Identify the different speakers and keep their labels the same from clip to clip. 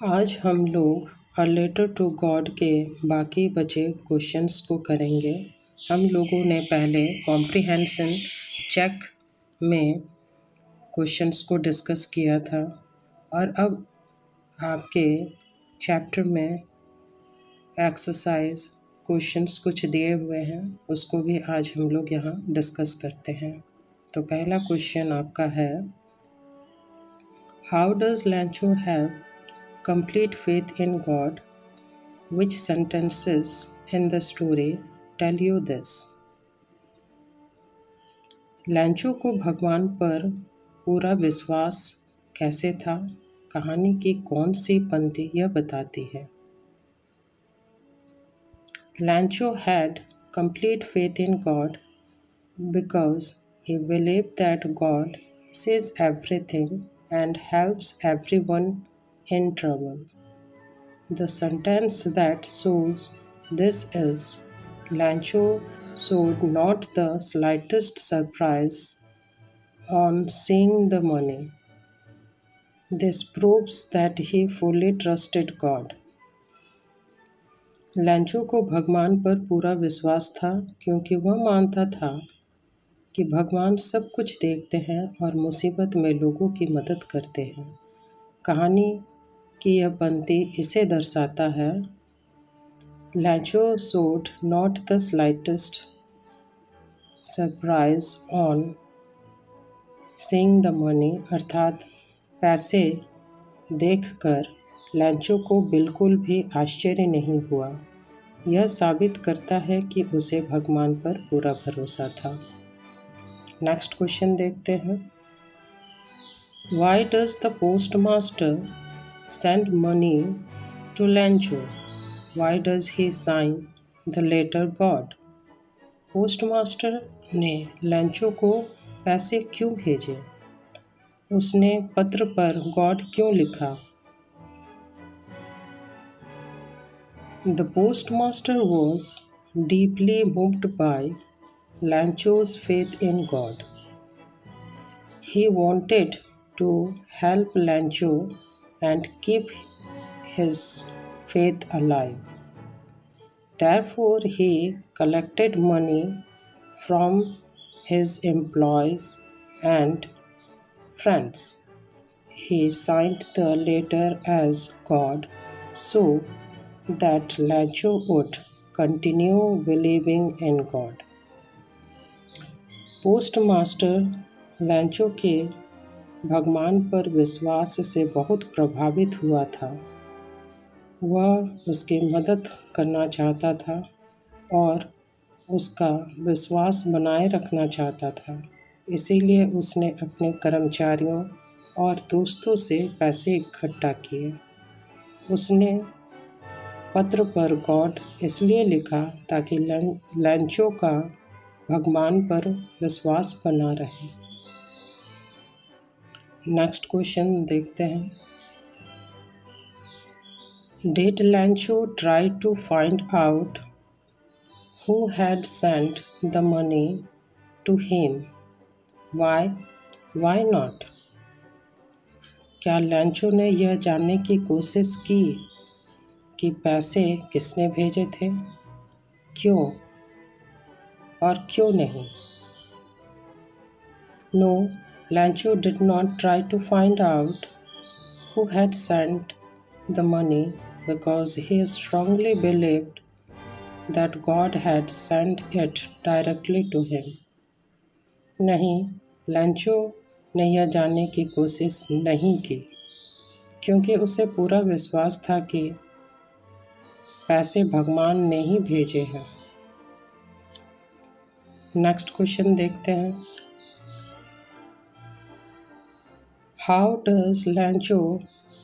Speaker 1: आज हम लोग अ लेटर टू गॉड के बाकी बचे क्वेश्चंस को करेंगे। हम लोगों ने पहले कॉम्प्रिहेंशन चेक में क्वेश्चंस को डिस्कस किया था और अब आपके चैप्टर में एक्सरसाइज क्वेश्चंस कुछ दिए हुए हैं, उसको भी आज हम लोग यहाँ डिस्कस करते हैं। तो पहला क्वेश्चन आपका है, how does लैंचो have complete faith in God? Which sentences in the story tell you this? लैंचो को भगवान पर पूरा विश्वास कैसे था? कहानी की कौन सी पंक्ति यह बताती है? Lancho had complete faith in God because he believed that God sees everything and helps everyone in trouble. The sentence that shows this is, Lancho showed not the slightest surprise on seeing the money. This proves that he fully trusted God. लैंचो को भगवान पर पूरा विश्वास था क्योंकि वह मानता था कि भगवान सब कुछ देखते हैं और मुसीबत में लोगों की मदद करते हैं। कहानी की यह पंक्ति इसे दर्शाता है, Lancho showed not the slightest surprise on seeing the money, अर्थात पैसे देखकर लैंचो को बिल्कुल भी आश्चर्य नहीं हुआ। यह साबित करता है कि उसे भगवान पर पूरा भरोसा था। नेक्स्ट क्वेश्चन देखते हैं, Why does the postmaster send money to Lancho? Why does he sign the letter God? Postmaster ने लैंचो को पैसे क्यों भेजे? उसने पत्र पर गॉड क्यों लिखा? The postmaster was deeply moved by Lancho's faith in God. He wanted to help Lancho and keep his faith alive. Therefore, he collected money from his employees and friends. He signed the letter as God so that Lancho would continue believing in God. Postmaster लैंचो के भगवान पर विश्वास से बहुत प्रभावित हुआ था। वह उसकी मदद करना चाहता था और उसका विश्वास बनाए रखना चाहता था। इसीलिए उसने अपने कर्मचारियों और दोस्तों से पैसे इकट्ठा किए। उसने पत्र पर गॉड इसलिए लिखा ताकि लैंचो का भगवान पर विश्वास बना रहे। नेक्स्ट क्वेश्चन देखते हैं, Did Lancho try to find out who had sent the money to him? Why? Why not? क्या लैंचो ने यह जानने की कोशिश की कि पैसे किसने भेजे थे? क्यों और क्यों नहीं? No, Lancho did not try to find out who had sent the money because he strongly believed that God had sent it directly to him. नहीं, लैंचो ने यह जानने की कोशिश नहीं की क्योंकि उसे पूरा विश्वास था कि पैसे भगवान ने ही भेजे हैं। नेक्स्ट क्वेश्चन देखते हैं, How does Lancho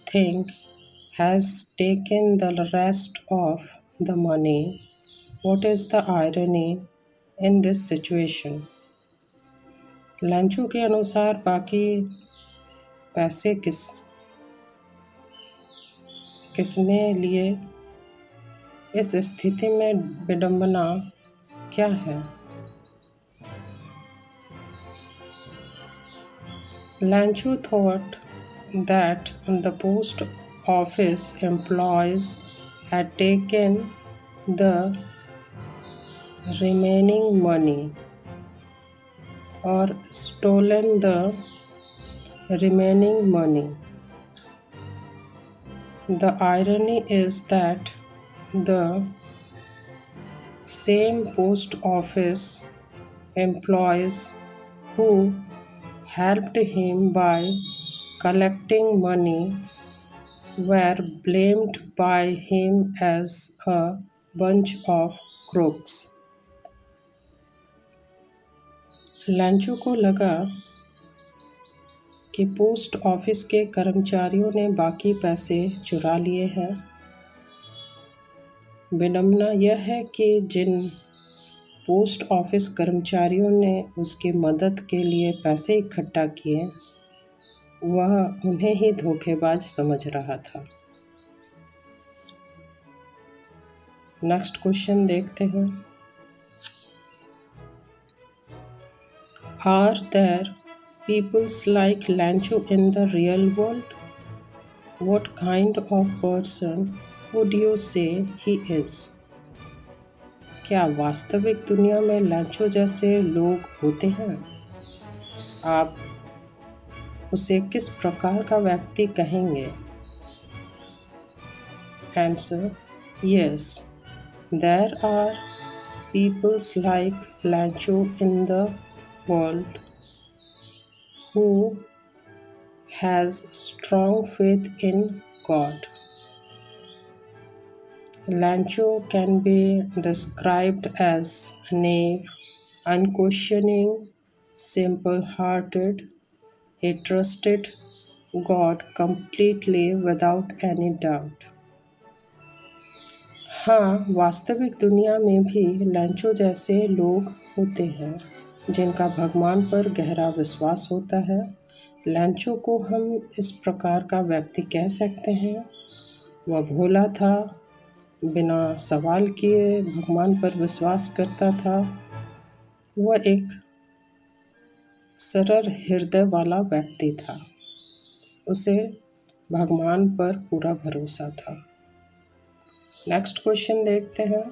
Speaker 1: think has taken the rest of the money? What is the irony in this situation? लैंचो के अनुसार बाकी पैसे किसने लिए? इस स्थिति में विडंबना क्या है? Lancho thought that the post office employees had taken the remaining money or stolen the remaining money. The irony is that the same post office employees who helped him by collecting money were blamed by him as a bunch of crooks. लैंचो को लगा कि post office के कर्मचारियों ने बाकी पैसे चुरा लिए हैं। विडंबना यह है कि जिन पोस्ट ऑफिस कर्मचारियों ने उसकी मदद के लिए पैसे इकट्ठा किए, वह उन्हें ही धोखेबाज समझ रहा था। नेक्स्ट क्वेश्चन देखते हैं। Are there peoples like Lancho in the real world? What kind of person would you say he is? क्या वास्तविक दुनिया में लैंचो जैसे लोग होते हैं? आप उसे किस प्रकार का व्यक्ति कहेंगे? Answer: Yes, there are peoples like Lancho in the world who has strong faith in God. Lancho can be described as naive, unquestioning, simple-hearted. He trusted God completely without any doubt. हाँ, वास्तविक दुनिया में भी लैंचो जैसे लोग होते हैं जिनका भगवान पर गहरा विश्वास होता है। लैंचो को हम इस प्रकार का व्यक्ति कह सकते हैं। वह भोला था, बिना सवाल किए भगवान पर विश्वास करता था। वह एक सरल हृदय वाला व्यक्ति था। उसे भगवान पर पूरा भरोसा था। नेक्स्ट क्वेश्चन देखते हैं।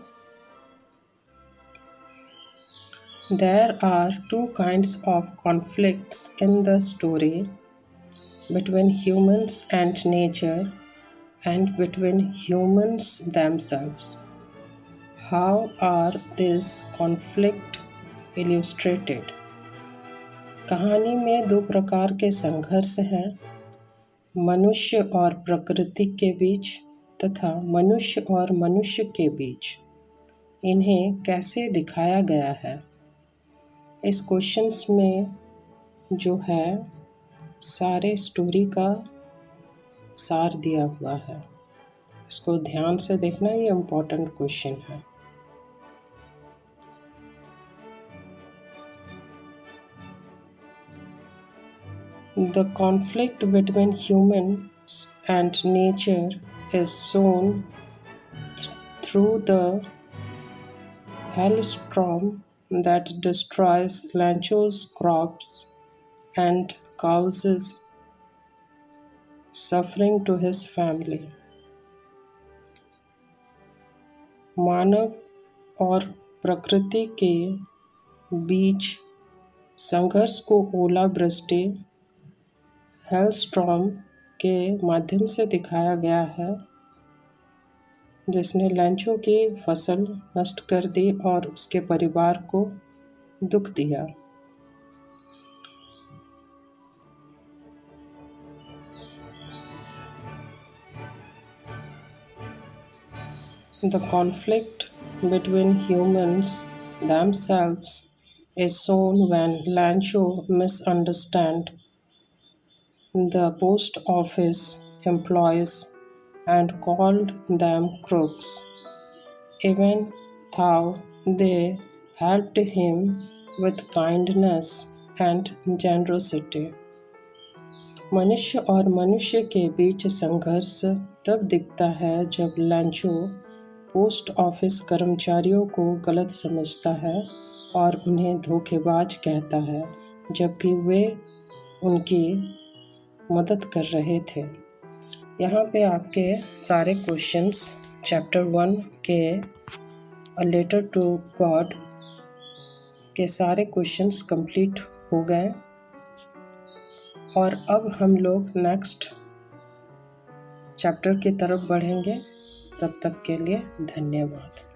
Speaker 1: There are two kinds of conflicts in the story, between humans and nature and between humans themselves. How are these conflicts illustrated? कहानी में दो प्रकार के संघर्ष हैं, मनुष्य और प्रकृति के बीच तथा मनुष्य और मनुष्य के बीच। इन्हें कैसे दिखाया गया है? इस क्वेश्चंस में जो है सारे स्टोरी का सार दिया हुआ है। इसको ध्यान से देखना, ये इम्पोर्टेंट क्वेश्चन है। The conflict between humans and nature is shown through the hailstorm that destroys Lancho's crops and causes suffering to his family. मानव और प्रकृति के बीच संघर्ष को ओलावृष्टि हेलस्टॉर्म के माध्यम से दिखाया गया है, जिसने लैंचो की फसल नष्ट कर दी और उसके परिवार को दुख दिया। The conflict between humans themselves is shown when Lancho misunderstands the post office employees and called them crooks, even though they helped him with kindness and generosity. मनुष्य और मनुष्य के बीच संघर्ष तब दिखता है जब लैंचो पोस्ट ऑफिस कर्मचारियों को गलत समझता है और उन्हें धोखेबाज कहता है, जबकि वे उनकी मदद कर रहे थे। यहाँ पे आपके सारे क्वेश्चंस चैप्टर 1 के अ लेटर टू गॉड के सारे क्वेश्चंस कंप्लीट हो गए और अब हम लोग नेक्स्ट चैप्टर की तरफ बढ़ेंगे। तब तक के लिए धन्यवाद।